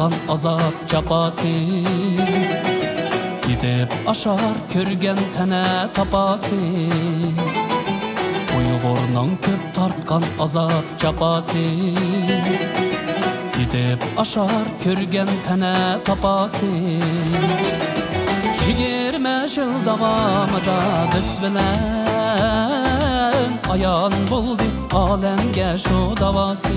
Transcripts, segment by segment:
тартқан азап жапасы Gidip aşar körgen tene tapası Uygur'dan köp tartkan azap çapası Gidip aşar körgen tene tapası 20 yıl davamıda biz bilen Ayan buldu alemge şu davası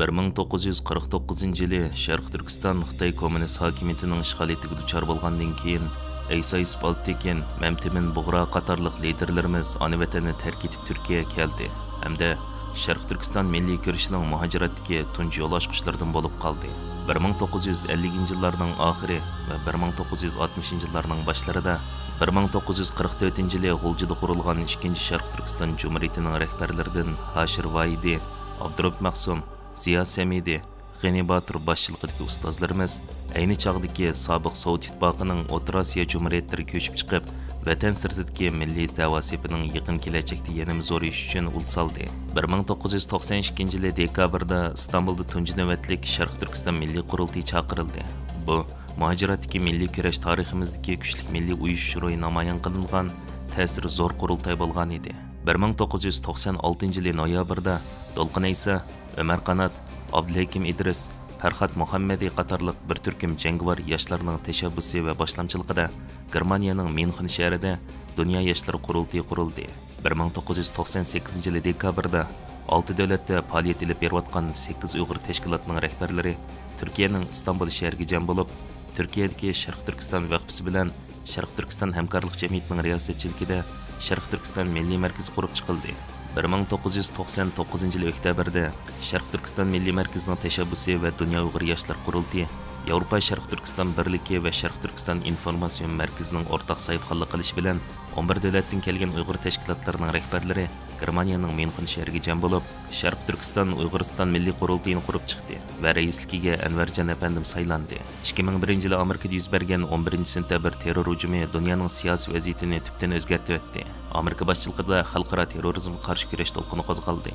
1949-yılı Şərq Türkistan Xitay Komünist hakimiyetinin işgal ettiği duçar bolğandan keyin Eysayis Baltekin, Memtimin Buğra qatarlıq liderlerimiz ana vatanı terk etip Türkiye'ye keldi. Hamda Şərq Türkistan Milli Görüşünün muhaciratdaki tunji yol açqıçlardan bolup qaldı. 1950-yıllarning oxiri va 1960-yıllarning boshlarida 1944-yılı G'uljida qurilgan 2-chi Şərq Türkistan Cumhuriyetining rahbarlaridan Hashir Voidi, Abdurrahim Mahsum, Ziya Samidi, G'ani Batur boshchiligidagi ustozlarimiz ayni chog'dagi sobiq Sovet ittifoqining O'rta Osiyo jumhuriyatlari ko'chib chiqib, vatan sirtidagi milliy da'vo sepining yaqin kelajakda yanada zo'rayish uchun ul soldi. 1992-yil dekabrda Istanbulda tunji navbatlik Sharq Turkiston milliy qurultiyi chaqirildi. Bu muhojiratdagi milliy kurash tariximizdagi kuchli milliy uyushtiruv namoyon qilingan ta'siri zo'r qurultay bo'lgan edi. 1996-yil noyabrda Dolqin Aysa, Ömer Qanat, Abdulhakim Idris, Farhat Muhammadi qatorliq bir turkum jangovar yoshlarning tashabbusi va boshlamchiligida Germaniyaning München shahrida Dunyo yoshlar qurultiyi qurildi. 1998-yil dekabrda 6 davlatda faoliyat olib berayotgan 8 Uyg'ur tashkilotining rahbarlari Turkiyaning Istanbul shahriga jam bo'lib, Turkiyadagi Sharq Turkiston vaqfisi bilan Sharq Turkiston hamkorlik jamiyatining riyosatchiligida Sharq Turkiston milliy markazi qurib chiqildi. 1999-yil oktyabrda Sharq Turkiston milliy markazining tashabbusi va Dunyo Uyg'ur yoshlar qurultiyi Yevropa Sharq Turkiston birligi va Sharq Turkiston informatsion markazining o'rtaq saytxonlik qilishi bilan 11 davlatdan kelgan Uyg'ur tashkilotlarining rahbarlari Germaniyaning München shahriga jam bo'lib, Sharq Turkiston Uyg'uriston milliy qurultiyini qurib chiqdi va raisligiga Anvarjon afandim saylandi. 2001-yil Amerikada yuz bergan 11-sentabr terror hujumi dunyoning siyosiy vaziyatini tubdan o'zgartirib o'tdi. Amerika boshchiligida xalqaro terrorizmga qarshi kurash to'lqini qo'zg'aldi.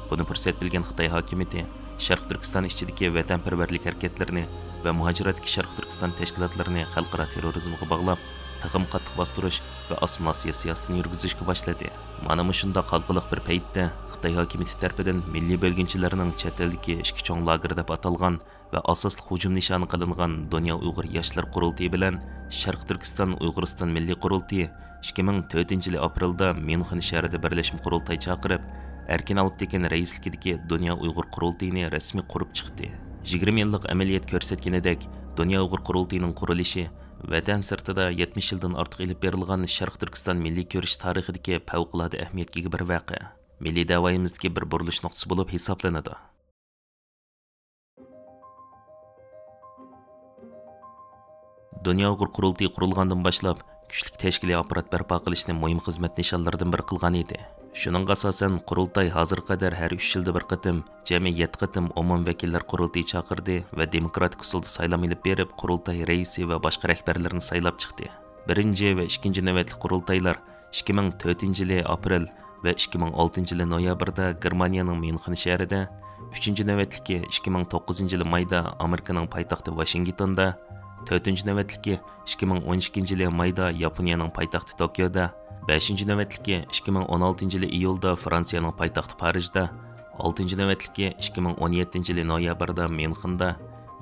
Buni fursat bilgan Xitoy hokimiyati Sharq Turkiston ichidagi vatanparvarlik harakatlarini va muhojiratdagi Sharq Turkiston tashkilotlarini xalqaro terrorizmga bog'lab, taqim qattiq bostirish va osmosiya siyosatini yurgizishga boshladi. Mana shunday xalqiliq bir paytda Xitoy hokimiyati tomonidan milliy bo'lginchilarning chet eldagi ishki cho'ng lageri deb atalgan va asosli hujum nishoni qilingan Dunyo Uyg'ur yoshlar qurultiyi bilan Sharq Turkiston Uyg'uriston milliy qurultiyi 2004-yil aprelda München shahrida birlashma qurultay chaqirib, Erkin Alptekin raisligidagi Dunyo Uyg'ur qurultiyini rasmiy qurib chiqdi. 20 yillik amaliyot ko'rsatganidek, Dunyo Uyg'ur qurultiyining qurilishi vatan sirtida 70 yildan ortiq ilib berilgan Sharq Turkiston milliy ko'rish tarixidagi favqulodda ahamiyatga ega bir voqea, milliy da'voyimizdagi bir burilish nuqtasi bo'lib hisoblanadi. Dunyo Uyg'ur qurultiyi qurilgandan boshlab kuchli tashkiliy apparat barpo qilishni muhim xizmat nishonlaridan biri qilgan edi. Shuningga asosan qurultay hozir qadar har 3 yilda bir qatim, jami 7 qatim umum vakillar qurultiyi chaqirdi va demokratik usulda saylam ilib berib, qurultay raisi va boshqa rahbarlarni saylab chiqdi. 1 va 2 navbatli qurultaylar 2004-yil aprel va 2006-yil noyabrda Germaniyaning München shahrida, 3-navbatligi 2009-yil mayda Amerikaning poytaxti Washingtonda, 4-navbatligi 2012-yil mayda Yaponiyaning poytaxti Tokioda, 5-navbatligi 2016-yil iyulda Fransiyaning poytaxti Parijda, 6-navbatligi 2017-yil noyabrda Münchenda,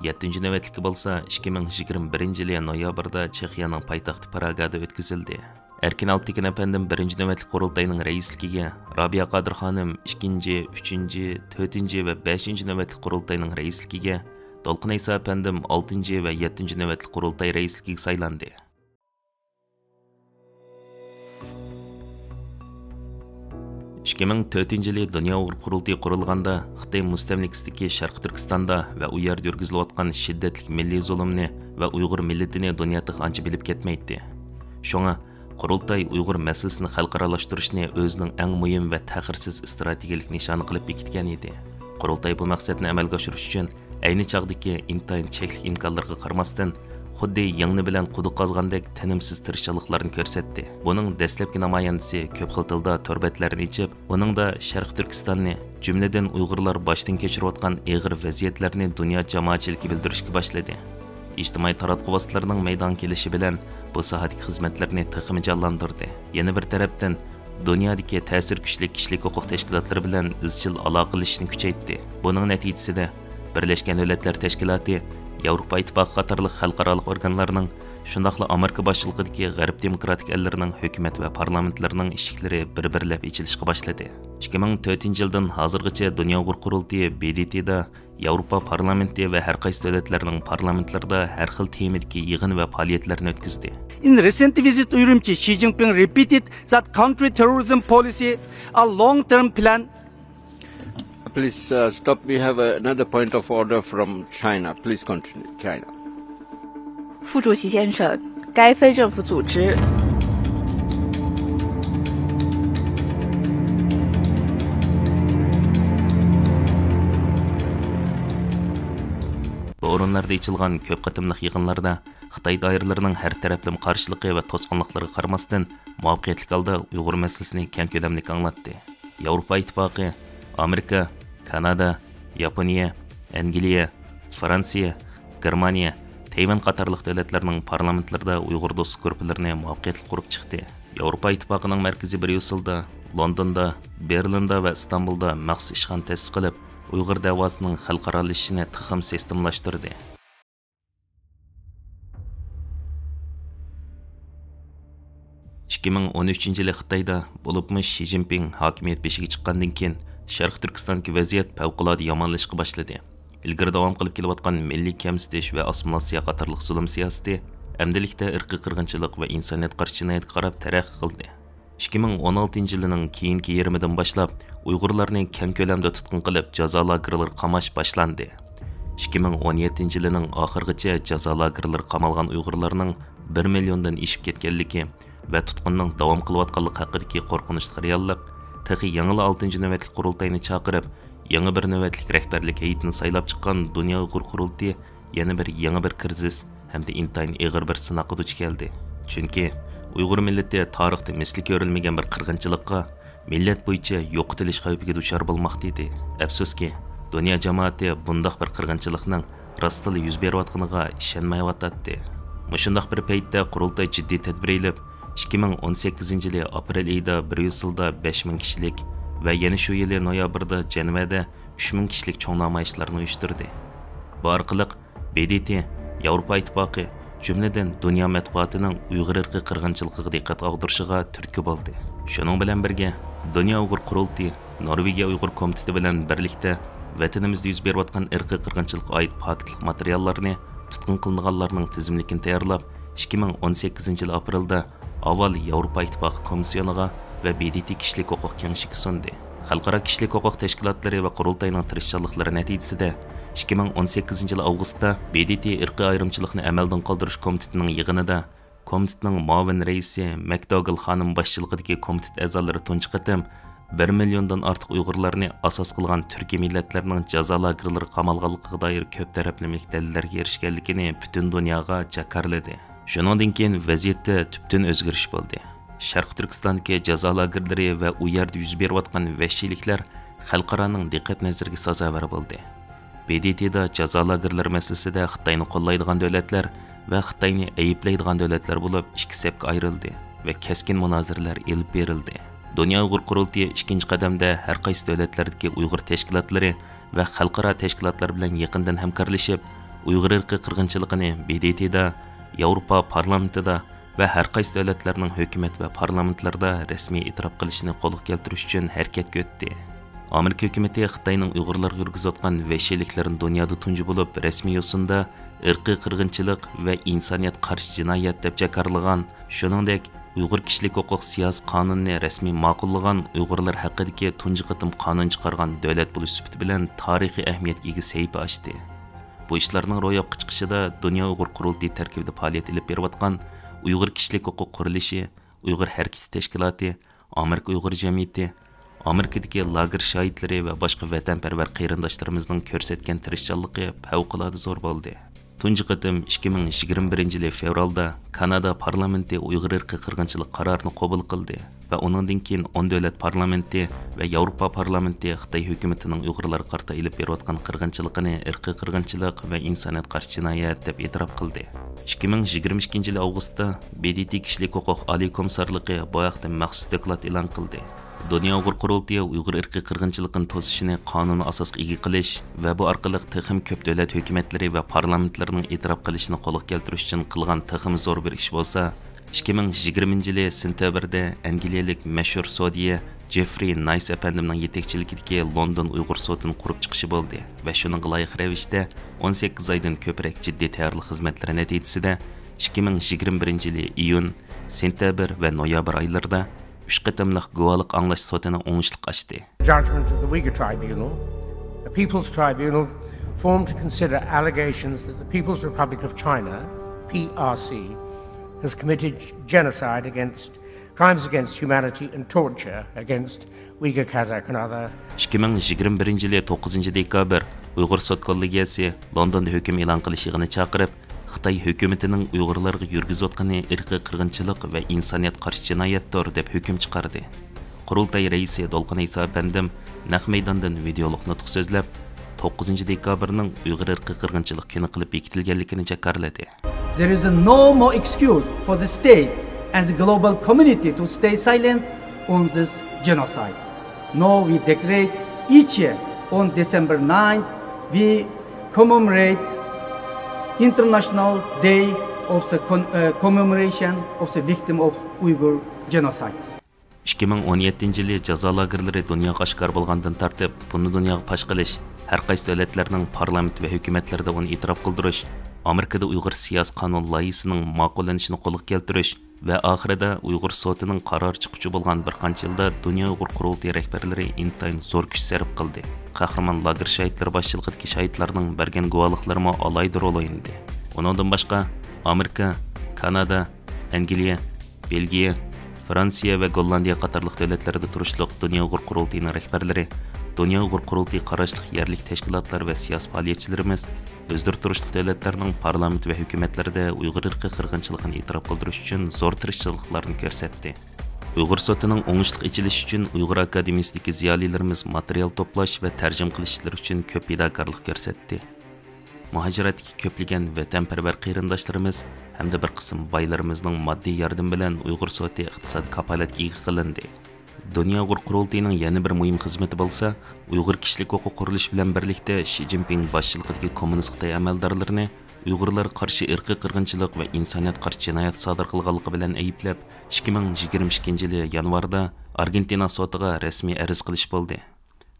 7-navbatligi bo'lsa 2021-yil noyabrda Chexiyaning poytaxti Pragada o'tkazildi. Erkin Alptekin afandim 1-navbatlik qurultayning raisligiga, Robiya Qodir xonim 2, 3, 4 va 5-navbatlik qurultayning raisligiga, Dolqin Aysa afandim 6 va 7-navbatlik qurultay raisligiga saylandi. 2004-yil Dunyo Uyg'ur qurultiyi qurilganda Xitoy mustamlikasidagi Sharq Turkistonda va u yerda yurgizilayotgan shiddatli milliy zulmni va Uyg'ur millatini dunyoda ancha bilib ketmaydi. Shunga qurultay Uyg'ur masalasini xalqaralashtirishni o'zining eng muhim va ta'xirsiz strategik nishoni qilib bekitgan edi. Qurultay bu maqsadni amalga oshirish uchun ayni chog'dagi intayin cheklik imkonlarga qaramasdan xuddi yangni bilan quduq qazgandek tinimsiz tirishchiliklarni ko'rsatdi. Buning dastlabki namoyandasi ko'p xil tilda to'rbatlarni ichib, uningda Sharq Turkistonni, jumladan Uyg'urlar boshdan kechirayotgan og'ir vaziyatlarni dunyo jamoatchiligiga bildirishga boshladi. İctimai taratquv vositalarining maydon kelishi bilan bu sohadagi xizmatlarni texmi jonlantirdi. Yana bir tarafdan dunyodagi ta'sir kuchli kishilik huquq tashkilotlari bilan izchil aloqalashishni kuchaytirdi. Buning natijasida Birlashgan Davlatlar Tashkiloti, Yevropa Ittifoqi qatorliq xalqaro organlarning, shundaqla Amerika boshchiligidagi G'arb demokratik ellarining hukumat va parlamentlarining eshiklari bir-birlab ochilishga boshladi. 2004-yildan hozirgacha Dunyo Uyg'ur qurultiyi BDTda Yevropa parlamenti va har qaysi davlatlarning parlamentlarida har xil temadagi yig'in va faoliyatlarni o'tkazdi. In recent visit to Urumqi, Xi Jinping repeated that counter-terrorism policy a long-term plan. Please stop. We have another point of order from China. Please continue. China. 副主席先生，该非政府组织 Bu o'rinlarda ichilgan ko'p qatimliq yig'inlarda Xitoy doiralarining har taraflama qarshiligi va to'sqinliklariga qaramasdan muvaffaqiyatli holda Uyg'ur masalasini keng ko'lamli anglatdi. Yevropa Ittifoqi, Amerika, Kanada, Yaponiya, Angliya, Fransiya, Germaniya, Tayvan qatorliq davlatlarning parlamentlarida Uyg'ur do'st guruhlarini muvaffaqiyatli qurib chiqdi. Yevropa Ittifoqining markaziy Bryusselda, Londonda, Berlinda va Istanbulda maxsus ishxona ta'sis qilib, Uyg'ur davosining xalqaralashishini tixim sistemlashtirdi. yili Xitoyda bo'libmi Xi Jinping hokimiyat beshiga chiqqandan keyin Sharq Turkistondagi vaziyat favqulodda yomonlashishga boshladi. Ilgari davom qilib kelayotgan milliy kamsitish va assimilyatsiya qatorliq zulm siyosati amdilikda irqiy qirg'inchilik va insoniyat qarshi jinoyatga qarab taraqqiy qildi. 2016-yilning keyingi yarmidan boshlab Uyg'urlarni keng ko'lamda tutqun qilib jazo lagerlari qamash boshlandi. 2017-yilning oxirigacha jazo lagerlari qamalgan Uyg'urlarning 1 milliondan oshib ketganligi va tutqunning davom qilayotganligi haqidagi qo'rqinchli reallik texi yangi 6-chi navbatlik qurultayni chaqirib, yangi bir navbatlik rahbarlik heyetini saylab chiqqan Dunyo Uyg'ur qurultiyi yana bir yangi bir krizis hamda intayin og'ir bir sinoqqa duch keldi. Chunki Uyg'ur millati tarixda misli ko'rilmagan bir qirg'inchilikqa, millat bo'yicha yo'qotilish xavfiga duchor bo'lmoqda edi. Afsuski, dunyo jamoati bundoq bir qirg'inchilikning rostli yuz berayotganiga ishonmayotdi. Mushundaq bir paytda qurultay jiddiy tadbir olib, 2018-yili aprel oyida Bryusselda 5000 kishilik va yana shu yili noyabrda Jenevada 3000 kishilik cho'ng namoyishlarni uyushtirdi. Bu orqali BDT, Yevropa Ittifoqi, jumladan dunyo matbuotining Uyg'ur irqiy qirg'inchiligiga diqqat og'dirishiga turtki bo'ldi. Shuning bilan birga Dunyo Uyg'ur qurultiyi Norvegiya Uyg'ur komiteti bilan birlikda vatanimizda yuz berayotgan irqiy qirg'inchilikqa oid faktlik materiallarni tutqun qilinganlarning tizimligini tayyorlab, 2018-yil aprelda avval Yevropa Ittifoqi komissiyoniga va BDT kishilik huquq kengashiga sundi. Xalqaro kishilik huquq tashkilotlari va qurultayning tirishchiliklari natijasida 2018-yil avgustda BDT irqiy ayrimchilikni amaldan qoldirish komitetining yig'inida komitetning muavin raisi McDougall xonim boshchiligidagi komitet a'zolari tunji qatim 1 milliondan ortiq Uyg'urlarni asos qilgan turkiy millatlarning jazo lagerlari qamalganligiga doir ko'p taraflama dalillarga erishganligini butun dunyoga jakarladi. Shuningdan keyin vaziyatda tubdan o'zgarish bo'ldi. Sharq Turkistondagi jazo lagerlari va u yerda yuz berayotgan vahshiyliklar xalqaroning diqqat nazariga sazovor bo'ldi. BDTda jazo lagerlari masalasida Xitoyni qo'llaydigan davlatlar va Xitoyni ayblaydigan davlatlar bo'lib ikki safga ayrildi va keskin munozaralar elib berildi. Dunyo Uyg'ur qurultiyi ikkinchi qadamda har qaysi davlatlardagi Uyg'ur tashkilotlari va xalqaro tashkilotlar bilan yaqindan hamkorlashib, Uyg'ur irqiy qirg'inchiligini BDTda, Yevropa parlamentida va har qaysi davlatlarning hukumat va parlamentlarida rasmiy e'tirof qilishini qo'lga keltirish uchun harakatga o'tdi. Amerika hukumati Xitoyning Uyg'urlarga yurgizayotgan vahshiyliklarni dunyoda tunji bo'lib rasmiy yo'sinda irqiy qirg'inchilik va insoniyat qarshi jinoyat deb jakarlagan, shuningdek Uyg'ur kishilik huquq siyosiy qonunini rasmiy ma'qullagan Uyg'urlar haqidagi tunji qatim qonun chiqargan davlat bo'lish sifati bilan tarixiy ahamiyatga ega sahifa ochdi. Bu ishlarning ro'yobga chiqishida Dunyo Uyg'ur qurultiyi tarkibida faoliyat olib berayotgan Uyg'ur kishilik huquq qurilishi, Uyg'ur harakati tashkiloti, Amerika Uyg'ur jamiyati, Amerikadagi lager shohidlari va boshqa vatanparvar qarindoshlarimizning ko'rsatgan tirishchanligi favqulodda zo'r bo'ldi. Tunji qatim 2021 fevralda Kanada parlamenti Uyg'ur irqi qirg'inchilik qarorini qabul qildi va undan keyin 10 davlat parlamenti va Yevropa parlamenti Xitoy hukumatining Uyg'urlar qarta ilib berayotgan qirg'inchiligini irqi qirg'inchilik va insoniyat qarshi jinoyat deb e'tirof qildi. 2022 avgustda BDT kishilik huquq oliy komissarligi bu haqda maxsus doklad e'lon qildi. Dünya Uyghur Qurultayı Uyghur irqi qirg'inchiligini to'sishini qonuniy asosga ega qilish va bu orqali texim ko'p davlat hukumatlari va parlamentlarining e'tirof qilishini qo'lga keltirish uchun qilgan texim zo'r bir ish bo'lsa, 2020 sentyabrda Angliyalik mashhur sodiya Jeffrey Nice efendimning yetakchiligidagi London Uyg'ur sotini qurib chiqishi bo'ldi va shuning loyiq ravishda 18 oydan ko'proq jiddiy tayyorlik xizmatlari natijasida 2021 iyun, sentyabr va noyabr oylarida 3 qatimliq guvohlik anglash sotini o'ngishliq ochdi. Judgment of the Uyghur Tribunal, the People's Tribunal, formed to consider allegations that the People's Republic of China, PRC, has committed genocide crimes against humanity and torture against Uyghur, Kazakh and other. 2021 9 dekabr Uyg'ur sot kollegiyasi Londonda hukm e'lon qilish yig'ini chaqirib, Xitoy hukumatining Uyg'urlarga yurgizayotgani irqiy qirg'inchilik va insoniyat qarshi jinoyatdir deb hukm chiqardi. Qurultay raisi Dolqin Isa apandim naq maydondan videoliq nutq so'zlab 9 dekabrning Uyg'ur irqiy qirg'inchilik kuni qilib bekitilganligini jakarladi. There is no more excuse for the state and the global community to stay silent on this genocide. Now we declare each year on December 9th we commemorate International Day of the commemoration of the victim of Uyghur genocide. 2017 yılı jazo lagerlari dunyoga oshkor bo'lgandan tartib, buni dunyoga pash qilish, har qaysi davlatlarning parlament va hukumatlarida uni e'tirof qildirish, Amerikada Uyg'ur siyosiy qonun loyihasining ma'qullanishini qo'lga keltirish va oxirida Uyg'ur sotining qaror chiquvchi bo'lgan bir qancha yilda Dunyo Uyg'ur Qurultayı rahbarlari intayin zo'r kuch sarf qildi. Qahramon lager shahidlari boshchiligidagi shahidlarning bergan guvohliklarimi alayda rol o'ynadi. Undan boshqa Amerika, Kanada, Angliya, Belgiya, Fransiya va Gollandiya qatorliq davlatlarda turishliq Dunyo Uyg'ur Qurultayining rahbarlari, Dunyo Uyg'ur Qurultayı qarashliq yerlik tashkilotlar va siyosiy faoliyatchilarimiz o'zdir turishliq davlatlarning parlament va hukumatlarida Uyg'ur irqi qirg'inchiligini e'tirof qildirish uchun zo'r tirishchiliklarni ko'rsatdi. Uyg'ur sotining o'ngishliq ichilishi uchun Uyg'ur akademiyasidagi ziyolilarimiz material to'plash va tarjim qilish ishlari uchun ko'p fidokorlik ko'rsatdi. Muhojiratdagi ko'plagan vatanparvar qarindoshlarimiz hamda bir qism boylarimizning moddiy yordam bilan Uyg'ur soti iqtisod kafolatga ega qilindi. Dunyo Uyg'ur Qurultayining yana bir muhim xizmati bo'lsa, Uyg'ur kishilik huquq qurilishi bilan birlikda Xi Jinping boshchiligidagi kommunist Xitoy amaldorlarini Uyg'urlar qarshi irqiy qirg'inchilik va insoniyat qarshi jinoyat sodir qilganligi bilan ayblab, 2022 yil yanvarda Argentina sotiga rasmiy arz qilish bo'ldi.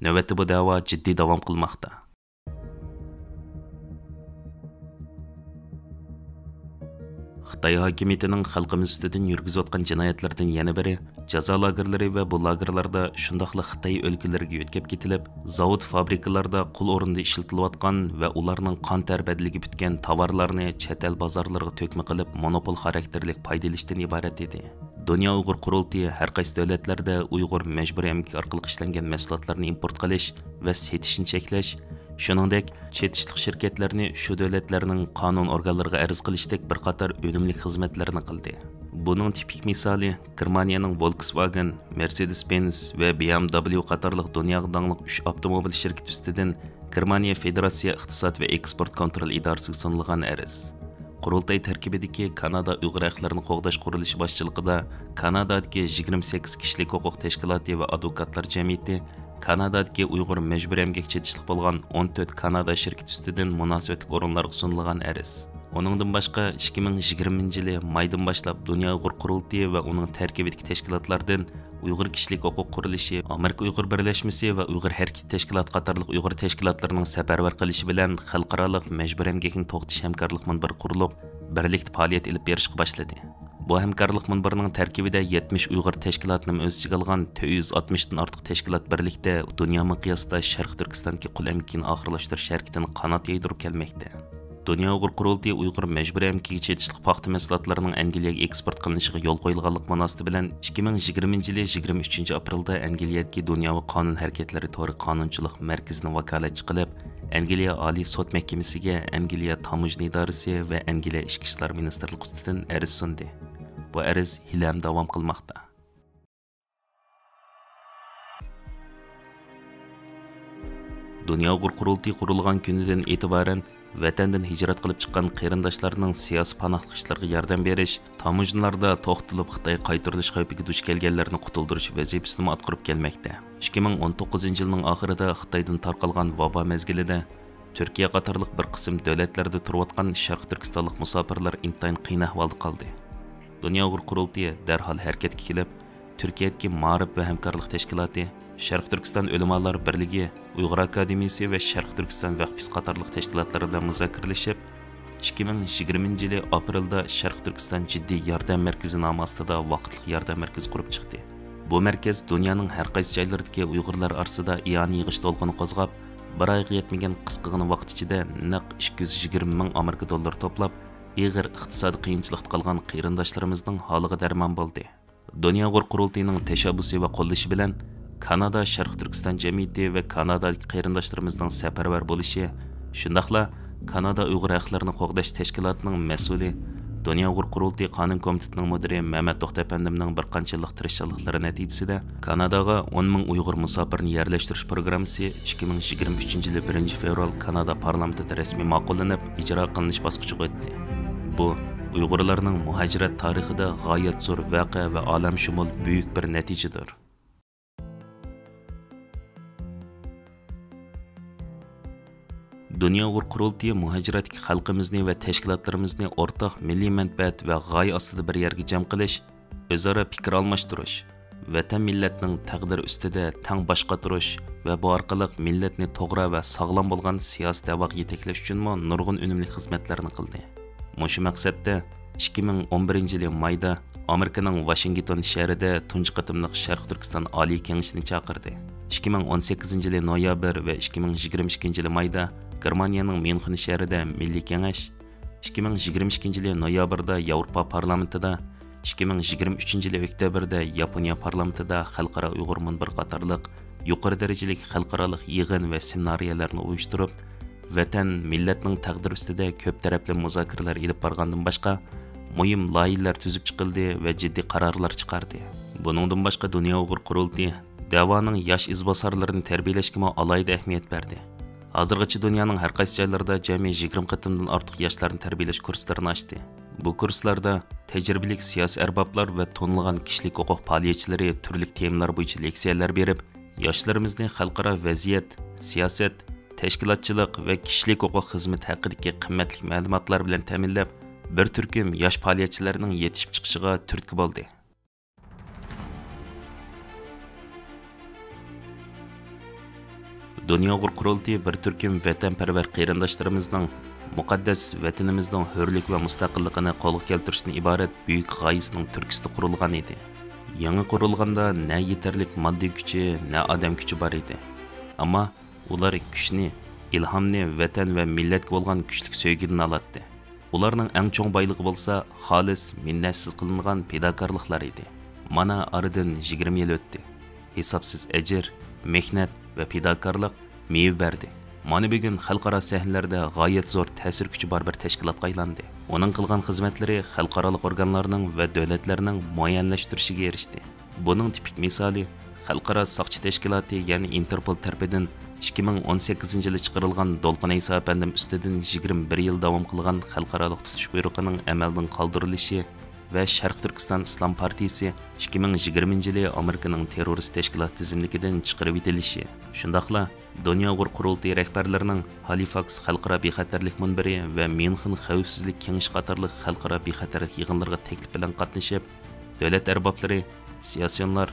Navbatda bu da'vo jiddiy davom qilmoqda. Xitoy hokimiyatining xalqimiz ustidan yurgizayotgan jinoyatlardan yana biri jazo lagerlari va bu lagerlarda shundoqla Xitoy o'lkalariga yo'tkab ketilib, zavod fabrikalarda qul o'rnida ishlatilayotgan va ularning qon ter badliga bitgan tovarlarni chet el bozorlariga to'kma qilib monopol xarakterlik foydalanishdan iborat edi. Dunyo Uyg'ur Qurultayı har qaysi davlatlarda Uyg'ur majburiy emgak orqali ishlangan mahsulotlarni import qilish va setishni cheklash, shuningdek chetishliq shirkatlarni shu davlatlarning qonun organlariga arz qilishdek bir qator unumli xizmatlarni qildi. Buning tipik misoli Germaniyaning Volkswagen, Mercedes-Benz va BMW qatorliq dunyoga dangliq 3 avtomobil shirkati ustidan Germaniya Federatsiya iqtisod va eksport kontrol idorasiga sunilgan arz. Qurultay tarkibidagi Kanada Uyg'ur haqlarini qo'g'dash qurilishi boshchiligida Kanadadagi 28 kishilik huquq tashkiloti va advokatlar jamiyati Kanadadagi Uyg'ur majburiy emgak chetishliq bo'lgan 14 Kanada shirkati ustidan munosabatli o'rinlarga sunilgan arz. Onundan boshqa 2020 yili maydan boshlab Dunyo Uyg'ur Qurultayı va uning tarkibidagi tashkilotlardan Uyg'ur kishilik huquq qurilishi, Amerika Uyg'ur birlashmasi va Uyg'ur harkat tashkiloti qatorliq Uyg'ur tashkilotlarining safarbar qilishi bilan xalqarалық majburiy emgakning to'xtash hamkorlik minbari qurilib, birlikda faoliyat olib berishga boshladi. Bu hamkorlik minbarining tarkibida 70 Uyg'ur tashkilotini o'z ichiga olgan 460 dan ortiq tashkilot birlikda dunyo miqyosida Sharq Turkistondagi qul emgakini oxirlashtirish harakatini qanot yaydirib kelmoqda. Dunyo Uyg'ur Qurultayı Uyg'ur majburiy emgak chetishliq paxta mahsulotlarining Angliyaga eksport qilinishiga yo'l qo'yilganlik munosabati bilan 2020 yili 23 aprelda Angliyadagi dunyoviy qonun harakatlari to'g'ri qonunchilik markazini vakolatchi qilib, Angliya Oliy sud mahkamasiga Angliya Tamojna idorasi va Angliya Ichki ishlar ministrligi ustidan ariz sundi. Bu ariz ham davom qilmoqda. Dünya Uyg'ur qurultiyi qurilgan kunidan e'tiboran vatandan hijrat qilib chiqqan qarindoshlarning siyosiy panohliklarga yordam berish, tamojnalarda to'xtalib Xitoy qaytarilish xavfiga duch kelganlarni qutuldirish vazifasini atqarib kelmoqda. 2019-yilning oxirida Xitoydan tarqalgan vabo mezgilida Turkiya qatorliq bir qism davlatlarda turayotgan Sharq Turkistonlik musofirlar intayin qiyin ahvolda qoldi. Dünya Uyg'ur qurultiyi darhol harakatga kelib, Turkiyadagi Ma'rif va hamkorlik tashkiloti, Sharq Turkiston ulamolar birligi, Uyg'ur akademiyasi va Sharq Turkiston vaqfisi qatorliq tashkilotlar bilan muzokiralashib, 2020 yil aprelda Sharq Turkiston jiddiy yordam markazi nomi ostida vaqtli yordam markazi qurib chiqdi. Bu markaz dunyoning har qaysi joylaridagi Uyg'urlar orasida iyoni yig'ish to'lqini qo'zg'ab, bir oyga yetmagan qisqagina vaqt ichida naq 220 ming Amerika dollari to'plab, ig'ir iqtisodiy qiyinchilikda qolgan qarindoshlarimizning holiga darmon bo'ldi. Dünya Uyg'ur qurultiyining tashabbusi va qo'llashi bilan Kanada Sharq Turkiston jamiyati va Kanadalik qarindoshlarimizning safarbar bo'lishi, shundaqla Kanada Uyg'ur haqlarini qo'g'dash tashkilotining mas'uli, Dünya Uyg'ur qurultiyi qonun komitetining mudiri Mehmet To'xtapandimning bir qancha yillik tirishchiliklari natijasida Kanadaga 10 ming Uyg'ur musofirni yerlashtirish programmasi 2023 yil 1 fevral Kanada parlamentida rasmiy ma'qullanib, ijro qilinish bosqichiga o'tdi. Bu Uyg'urlarning muhajirat tarixida g'oyat zo'r voqea va olamshumul buyuk bir natijadir. Dünya Uyg'ur qurultiyi muhajiratdagi xalqimizni va tashkilotlarimizni o'rtaq milliy manfaat va g'oya ostida bir yerga jam qilish, o'zaro fikr almashtirish, vatan millatning taqdiri ustida tang bosh qotirish va bu orqali millatni to'g'ri va sog'lom bo'lgan siyosiy da'voga yetaklash uchun nurg'un unumli xizmatlarni qildi. Mushu maqsadda 2011 yil mayda Amerikaning Washington shahrida tunji qatimliq Sharq Turkiston Oliy kengashini chaqirdi. 2018 yil noyabr va 2022 yil mayda Germaniyaning München shahrida Milliy kengash, 2022 yil noyabrda Yevropa parlamentida, 2023 yil oktyabrda Yaponiya parlamentida xalqaro Uyg'ur munbir qatorliq yuqori darajalik xalqaro yig'in va seminariyalarni uyushtirib, vatan millatning taqdiri ustida ko'p tarafli muzokaralar olib borgandan boshqa muhim loyihalar tuzib chiqildi va jiddiy qarorlar chiqardi. Buningdan boshqa Dünya Uyg'ur qurultiyi da'voning yosh izbosarlarini tarbiyalashga alohida ahamiyat berdi. Hozirgacha dunyoning har qaysi joylarida jami 20 qatimdan ortiq yoshlarni tarbiyalash kurslarini ochdi. Bu kurslarda tajribali siyosiy arboblar va to'nilgan kishilik huquq faoliyatchilari turli temalar bo'yicha leksiyalar berib, yoshlarimizni xalqaro vaziyat, siyosat, tashkilotchilik va kishilik huquq xizmati haqidagi qimmatli ma'lumotlar bilan ta'minlab, bir turkum yosh faoliyatchilarning yetishib chiqishiga turtki bo'ldi. Dünya Uyg'ur qurultiyi bir turkum vatanparvar qarindoshlarimizning muqaddas vatanimizning hurlik va mustaqilligini qo'lga keltirishdan iborat buyuk g'oyasining turkisida qurilgan edi. Yangi qurilganda na yetarlik moddiy kuchi, na odam kuchi bor edi. Ammo ular kuchni, ilhomni vatan va millatga bo'lgan kuchlik sevgidan oladi. Ularning eng cho'ng boyligi bo'lsa, xolis, minnatsiz qilingan fidokorliklar edi. Mana oradan 20 yil o'tdi. Hisobsiz ajr, mehnat va fidokorlik meyve berdi. Mana bugun xalqaro sahnalarda g'oyat zo'r ta'sir kuchi bor bir tashkilotga aylandi. Uning qilgan xizmatlari xalqaro organlarning va davlatlarning muayyanlashtirishiga erishdi. Buning tipik misoli xalqaro soqchi tashkiloti, ya'ni Interpol tarafidan 2018 yili chiqarilgan Dolqin Iso apandim ustidan 21 yil davom qilgan xalqaro tutish buyrug'ining amaldan qoldirilishi va Sharq Turkiston Islom partiyasi 2020 yili Amerikaning terrorist tashkilot tizimligidan chiqarib etilishi. Shundaqla Dünya Uyg'ur qurultiyi rahbarlarining Halifax xalqaro bexatarlik munbiri va München xavfsizlik kengashi qatorliq xalqaro bexatarlik yig'inlariga taklif bilan qatnashib, davlat arboblari, siyosiyonlar,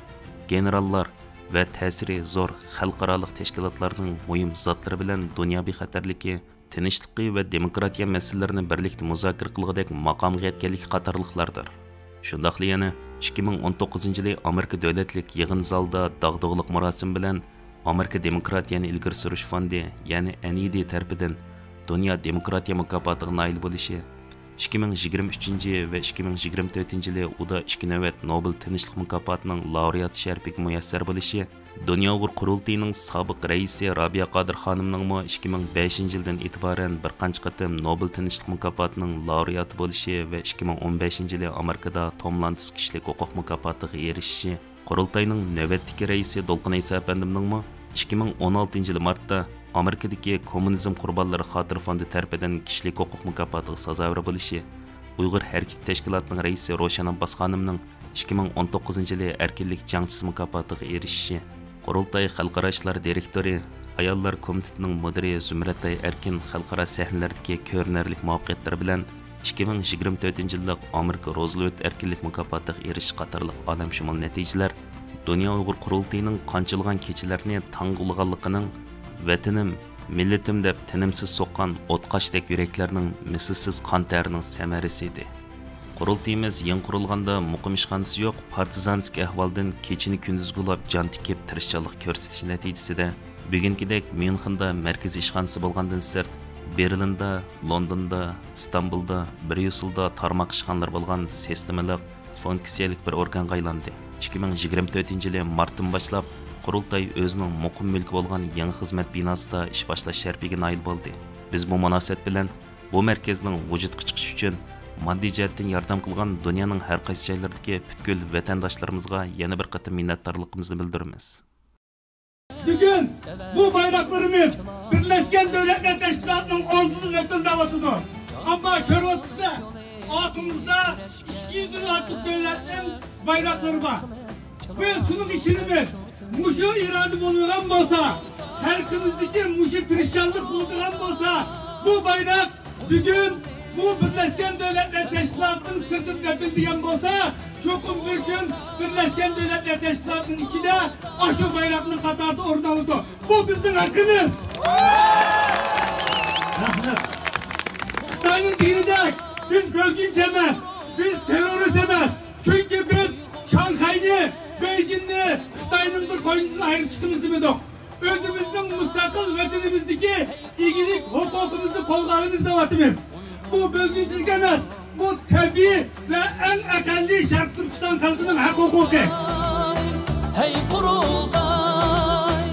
generallar va ta'siri zo'r xalqaro tashkilotlarning muhim zotlari bilan dunyo bexatarligi, tinchligi va demokratiya masalalarini birlikda muzokara qilgudek maqomga yetganlik qatorliqlardir. Shundaqla yana 2019 yili Amerika davlatlik yig'in zalida dag'dug'liq marosim bilan Amerika demokratiyani ilgari surish fondi, ya'ni NED tarafidan Dunyo demokratiya mukofotiga nail bo'lishi, 2023 ve 2024 yılı uda 2 növbet Nobel Tinchlik Mükafatı'nın laureat şerpiga müyesser bo'lishi, Dünya Uyghur Qurultayı'nın sobiq raisi Rabia Qadir xonimning 2005 yildan e'tiboran bir qancha qatim Nobel Tinchlik Mükafatı'nın laureati bo'lishi ve 2015 yılı Amerikada Tom Lantos kishilik huquq mukofotiga erishishi, Qurultayı'nın navbatdagi raisi Dolqin Isa apandimning 2016 yılı martda Amerikadagi Kommunizm Qurbonlari xotir fondi tarafidan kishilik huquq mukofotiga sazovor bo'lishi, Uyg'ur hareket tashkilotining raisi Roshan Abbas xonimning 2019 yılı erkinlik jangchisi mukofotiga erishishi, Qurultay xalqaro ishlar direktori, ayollar komitetining mudiri Zumratay Erkin xalqaro sahnalardagi ko'rinarlik muvaffaqiyatlari bilan 2024 yillik Amerika Roosevelt erkinlik mukofotiga erishish qatorliq olamshumul natijalar Dünya Uyghur Qurultayı'nın qanchilgan kechilarni tang'ulganligining, vatanim, millatim deb tinimsiz so'qqan o'tqashdek yuraklarning mislsiz qon terining samarasi edi. Qurultayimiz yangi qurilganda muqim ishxonasi yo'q, partizansk ahvoldan kechini kunduzgulab jon tikib tirishchilik ko'rsatish natijasida bugungidek Myunxenda markaziy ishxonasi bo'lgandan sirt Berlinda, Londonda, Istanbulda, Bryusselda tarmoq ishxonalar bo'lgan sistemalik funksiyalik bir organga aylandi. 2024 yılı martdan boshlab Qurultay o'zining muqim mulki bo'lgan yangi xizmat binosida ish boshlash sharpiga nail bo'ldi. Biz bu munosabat bilan bu markazning vujudga chiqishi uchun moddiy jihatdan yordam qilgan dunyoning har qaysi joylaridagi butkul vatandoshlarimizga yana bir qatim minnatdorligimizni bildiramiz. Bugün bu bayraklarımız Birleşken Devletler Teşkilatı'nın ordusuz yapıldığı ama körüntüsü altımızda 200'ün artık devletlerin bayrakları var. Ve sunum işimiz muşu irade bulunan olsa, halkımızdaki muşu tırışçanlık bulunan olsa, bu bayrak bugün bu Birleşken Devletler Teşkilatı'nın sırtında bildiğim olsa, çokum bir gün Birleşken Devletler Teşkilatı'nın içine aşı bayraklı Katar'da orada. Bu bizim hakkımız. Kıtay'ın dininde biz bölgünçemez, biz terörist emez. Çünkü biz Şanghay'ını, Beijing'ni, Kıtay'ın bir koyundan ayrı çıktığımız demedik. Özümüzün müstakil vatanımızdaki ilgilik hukukumuzu kollarımızda vatımız. Bu bölgünçülük emez. Bu tabii ve en akalli Şark Türkistan halkının hak hukuku. Hey Qurultay,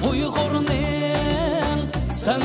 Uyg'urning sen